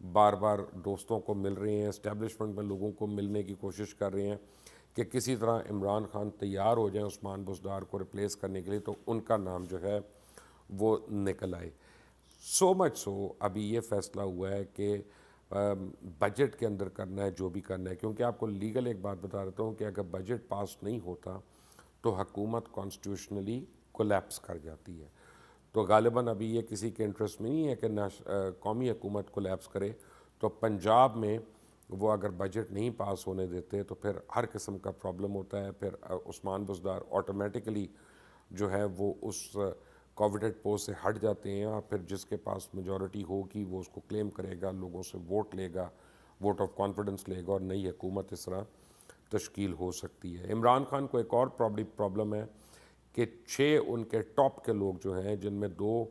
بار بار دوستوں کو مل رہے ہیں، اسٹیبلشمنٹ میں لوگوں کو ملنے کی کوشش کر رہے ہیں کہ کسی طرح عمران خان تیار ہو جائیں عثمان بزدار کو ریپلیس کرنے کے لیے، تو ان کا نام جو ہے وہ نکل آئے۔ سو مچ سو ابھی یہ فیصلہ ہوا ہے کہ بجٹ کے اندر کرنا ہے جو بھی کرنا ہے، کیونکہ آپ کو لیگل ایک بات بتا دیتا ہوں کہ اگر بجٹ پاس نہیں ہوتا تو حکومت کانسٹیٹیوشنلی کولیپس کر جاتی ہے۔ تو غالباً ابھی یہ کسی کے انٹرسٹ میں نہیں ہے کہ قومی حکومت کولیپس کرے، تو پنجاب میں وہ اگر بجٹ نہیں پاس ہونے دیتے تو پھر ہر قسم کا پرابلم ہوتا ہے، پھر عثمان بزدار آٹومیٹکلی جو ہے وہ اس کوویڈڈ پوسٹ سے ہٹ جاتے ہیں، اور پھر جس کے پاس میجورٹی ہوگی وہ اس کو کلیم کرے گا، لوگوں سے ووٹ لے گا، ووٹ آف کانفیڈنس لے گا، اور نئی حکومت اس طرح تشکیل ہو سکتی ہے۔ عمران خان کو ایک اور پرابلم ہے کہ 6 ان کے ٹاپ کے لوگ جو ہیں، جن میں 2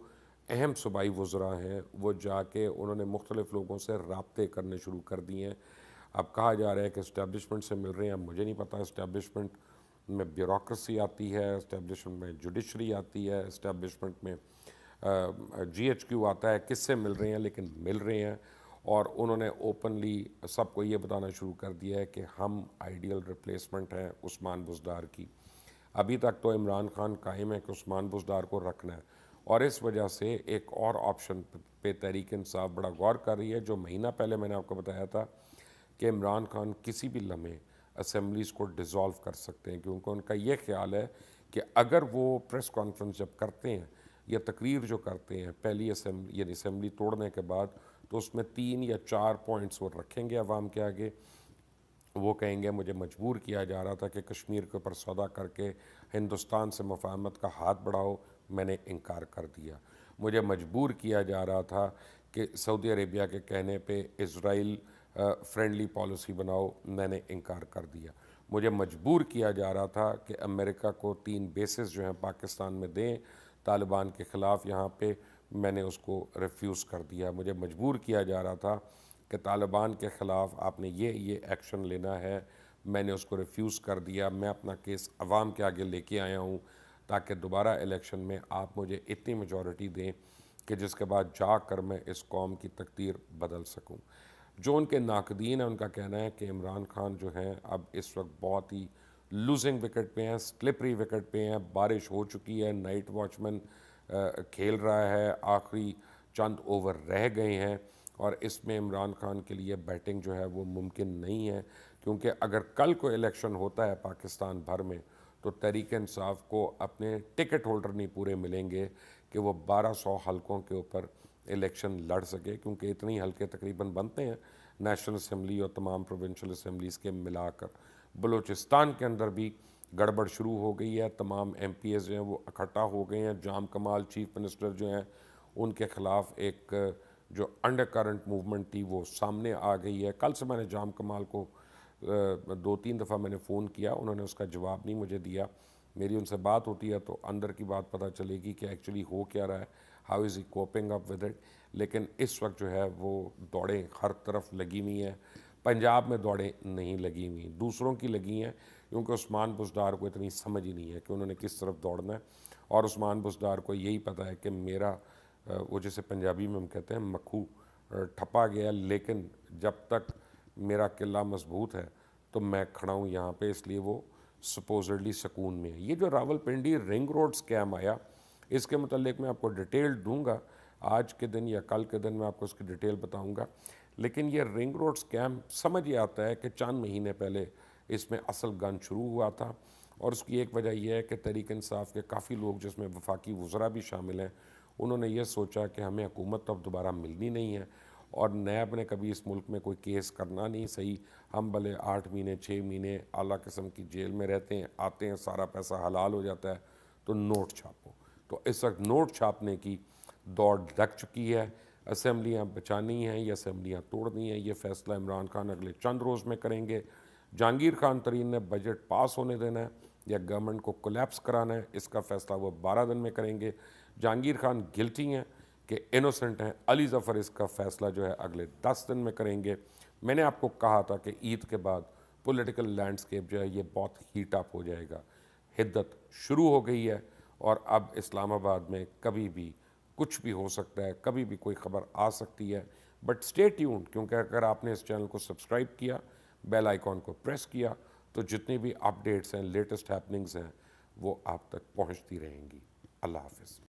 اہم صوبائی وزراء ہیں، وہ جا کے انہوں نے مختلف لوگوں سے رابطے کرنے شروع کر دیے ہیں۔ اب کہا جا رہا ہے کہ اسٹیبلشمنٹ سے مل رہے ہیں، اب مجھے نہیں پتہ اسٹیبلشمنٹ میں بیوروکریسی آتی ہے، اسٹیبلشمنٹ میں جوڈیشری آتی ہے، اسٹیبلشمنٹ میں جی ایچ کیو آتا ہے، کس سے مل رہے ہیں، لیکن مل رہے ہیں۔ اور انہوں نے اوپنلی سب کو یہ بتانا شروع کر دیا ہے کہ ہم آئیڈیل ریپلیسمنٹ ہیں عثمان بزدار کی۔ ابھی تک تو عمران خان قائم ہے کہ عثمان بزدار کو رکھنا ہے، اور اس وجہ سے ایک اور آپشن پہ تحریک انصاف بڑا غور کر رہی ہے، جو مہینہ پہلے میں نے آپ کو بتایا تھا کہ عمران خان کسی بھی لمحے اسمبلیز کو ڈیزالو کر سکتے ہیں، کیونکہ ان کا یہ خیال ہے کہ اگر وہ پریس کانفرنس جب کرتے ہیں یا تقریر جو کرتے ہیں پہلی اسمبلی یعنی اسمبلی توڑنے کے بعد، تو اس میں 3 یا 4 پوائنٹس وہ رکھیں گے عوام کے آگے۔ وہ کہیں گے مجھے مجبور کیا جا رہا تھا کہ کشمیر کے اوپر سودا کر کے ہندوستان سے مفاہمت کا ہاتھ بڑھاؤ، میں نے انکار کر دیا۔ مجھے مجبور کیا جا رہا تھا کہ سعودی عربیہ کے کہنے پہ اسرائیل فرینڈلی پالیسی بناؤ، میں نے انکار کر دیا۔ مجھے مجبور کیا جا رہا تھا کہ امریکہ کو 3 بیسز جو ہیں پاکستان میں دیں طالبان کے خلاف یہاں پہ، میں نے اس کو ریفیوز کر دیا۔ مجھے مجبور کیا جا رہا تھا کہ طالبان کے خلاف آپ نے یہ ایکشن لینا ہے، میں نے اس کو ریفیوز کر دیا۔ میں اپنا کیس عوام کے آگے لے کے آیا ہوں تاکہ دوبارہ الیکشن میں آپ مجھے اتنی میجورٹی دیں کہ جس کے بعد جا کر میں اس قوم کی تقدیر بدل سکوں۔ جو ان کے ناقدین ہیں ان کا کہنا ہے کہ عمران خان جو ہیں اب اس وقت بہت ہی لوزنگ وکٹ پہ ہیں، سلپری وکٹ پہ ہیں، بارش ہو چکی ہے، نائٹ واچ مین کھیل رہا ہے، آخری چند اوور رہ گئے ہیں، اور اس میں عمران خان کے لیے بیٹنگ جو ہے وہ ممکن نہیں ہے، کیونکہ اگر کل کو الیکشن ہوتا ہے پاکستان بھر میں تو تحریک انصاف کو اپنے ٹکٹ ہولڈر نہیں پورے ملیں گے کہ وہ 1200 حلقوں کے اوپر الیکشن لڑ سکے، کیونکہ اتنی حلقے تقریباً بنتے ہیں نیشنل اسمبلی اور تمام پروونشل اسمبلیز کے ملا کر۔ بلوچستان کے اندر بھی گڑبڑ شروع ہو گئی ہے، تمام ایم پی ایز جو ہیں وہ اکٹھا ہو گئے ہیں، جام کمال چیف منسٹر جو ہیں ان کے خلاف ایک جو انڈر کرنٹ موومنٹ تھی وہ سامنے آ گئی ہے۔ کل سے میں نے جام کمال کو 2-3 دفعہ میں نے فون کیا، انہوں نے اس کا جواب نہیں مجھے دیا۔ میری ان سے بات ہوتی ہے تو اندر کی بات پتہ چلے گی کہ ایکچولی ہو کیا رہا ہے، how is he coping up with it. لیکن اس وقت جو ہے وہ دوڑیں ہر طرف لگی ہوئی ہیں۔ پنجاب میں دوڑیں نہیں لگی ہوئی، دوسروں کی لگی ہیں، کیونکہ عثمان بزدار کو اتنی سمجھ ہی نہیں ہے کہ انہوں نے کس طرف دوڑنا ہے، اور عثمان بزدار کو یہی پتہ ہے کہ میرا وہ جسے پنجابی میں ہم کہتے ہیں مکھو ٹھپا گیا، لیکن جب تک میرا قلعہ مضبوط ہے تو میں کھڑا ہوں یہاں پہ، اس لیے وہ سپوزڈلی سکون میں ہے۔ یہ جو Rawal Pindi ring road scheme آیا، اس کے متعلق میں آپ کو ڈیٹیل دوں گا آج کے دن یا کل کے دن، میں آپ کو اس کی ڈیٹیل بتاؤں گا۔ لیکن یہ رنگ روڈ سکیم سمجھ یہ آتا ہے کہ چند مہینے پہلے اس میں اصل گن شروع ہوا تھا، اور اس کی ایک وجہ یہ ہے کہ تحریک انصاف کے کافی لوگ جس میں وفاقی وزراء بھی شامل ہیں، انہوں نے یہ سوچا کہ ہمیں حکومت تو اب دوبارہ ملنی نہیں ہے، اور نیب نے کبھی اس ملک میں کوئی کیس کرنا نہیں، صحیح ہم بھلے 8 مہینے 6 مہینے اعلیٰ قسم کی جیل میں رہتے ہیں، آتے ہیں، سارا پیسہ حلال ہو جاتا ہے، تو نوٹ چھاپو۔ تو اس وقت نوٹ چھاپنے کی دوڑ لگ چکی ہے، اسمبلیاں بچانی ہیں یا اسمبلیاں توڑنی ہیں، یہ فیصلہ عمران خان اگلے چند روز میں کریں گے۔ جہانگیر خان ترین نے بجٹ پاس ہونے دینا ہے یا گورنمنٹ کو کولیپس کرانا ہے، اس کا فیصلہ وہ 12 دن میں کریں گے۔ جہانگیر خان گلٹی ہیں کہ انوسنٹ ہیں، علی ظفر اس کا فیصلہ جو ہے اگلے 10 دن میں کریں گے۔ میں نے آپ کو کہا تھا کہ عید کے بعد پولیٹیکل لینڈسکیپ جو ہے یہ بہت ہیٹ اپ ہو جائے گا، حدت شروع ہو گئی ہے، اور اب اسلام آباد میں کبھی بھی کچھ بھی ہو سکتا ہے، کبھی بھی کوئی خبر آ سکتی ہے۔ بٹ اسٹے ٹیونڈ، کیونکہ اگر آپ نے اس چینل کو سبسکرائب کیا، بیل آئیکن کو پریس کیا، تو جتنی بھی اپڈیٹس ہیں، لیٹسٹ ہیپننگز ہیں، وہ آپ تک پہنچتی رہیں گی۔ اللہ حافظ۔